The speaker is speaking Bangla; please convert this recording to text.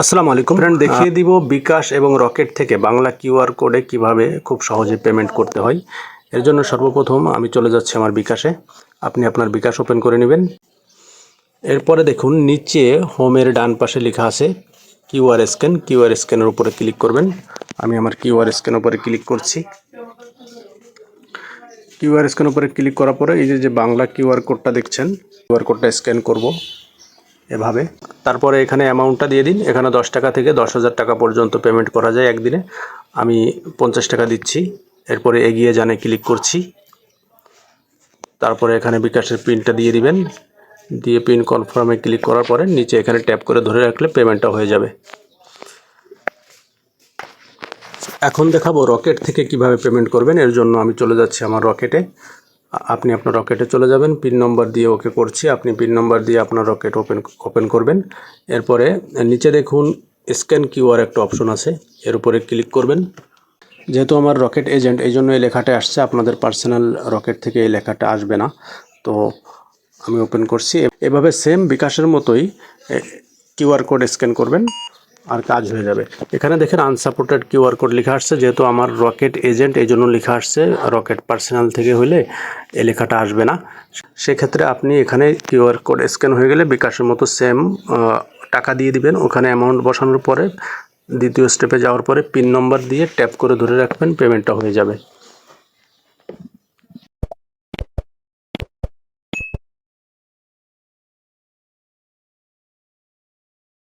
আসসালামু আলাইকুম ফ্রেন্ড, দেখিয়ে দিব বিকাশ এবং রকেট থেকে বাংলা কিউআর কোডে কিভাবে খুব সহজে পেমেন্ট করতে হয়। এর জন্য সর্বপ্রথম আমি চলে যাচ্ছি আমার বিকাশে। আপনি আপনার বিকাশ ওপেন করে নেবেন। এরপরে দেখুন নিচে হোমের ডান পাশে লেখা আছে কিউআর স্ক্যান। কিউআর স্ক্যানের উপরে ক্লিক করবেন। আমি আমার কিউআর স্ক্যানের উপরে ক্লিক করছি। কিউআর স্ক্যানের উপরে ক্লিক করার পরে এই যে বাংলা কিউআর কোডটা দেখছেন, কিউআর কোডটা স্ক্যান করব এভাবে। তারপরে এখানে অ্যামাউন্টটা দিয়ে দিন। এখানে 10 টাকা থেকে 10,000 টাকা পর্যন্ত পেমেন্ট করা যায় একদিনে। আমি 50 টাকা দিচ্ছি। এরপরে এগিয়ে জানে ক্লিক করছি। তারপরে এখানে বিকাশের পিনটা দিয়ে দিবেন। দিয়ে পিন কনফার্মে ক্লিক করার পরে নিচে এখানে ট্যাপ করে ধরে রাখলে পেমেন্টটা হয়ে যাবে। এখন দেখাবো রকেট থেকে কিভাবে পেমেন্ট করবেন। এর জন্য আমি চলে যাচ্ছি আমার রকেটে। আপনি আপনার রকেটে চলে যাবেন। পিন নম্বর দিয়ে ওকে করছি। আপনি পিন নম্বর দিয়ে আপনার রকেট ওপেন করবেন। এরপরে নিচে দেখুন স্ক্যান কিউআর একটা অপশন আছে, এর উপরে ক্লিক করবেন। যেহেতু আমার রকেট এজেন্ট, এই জন্য এই লেখাটা আসছে। আপনাদের পার্সোনাল রকেট থেকে এই লেখাটা আসবে না। তো আমি ওপেন করছি। এভাবে সেম বিকাশের মতোই কিউআর কোড স্ক্যান করবেন আর কাজ হয়ে যাবে। এখানে দেখেন আনসাপোর্টেড কিউআর কোড লেখা আসছে। যেহেতু আমার রকেট এজেন্ট, এই জন্য লেখা আসছে। রকেট পার্সোনাল থেকে হলে এই লেখাটা আসবে না। সেক্ষেত্রে আপনি এখানে কিউআর কোড স্ক্যান হয়ে গেলে বিকাশের মতো সেম টাকা দিয়ে দিবেন। ওখানে অ্যামাউন্ট বসানোর পরে দ্বিতীয় স্টেপে যাওয়ার পরে পিন নম্বর দিয়ে ট্যাপ করে ধরে রাখবেন, পেমেন্টটা হয়ে যাবে।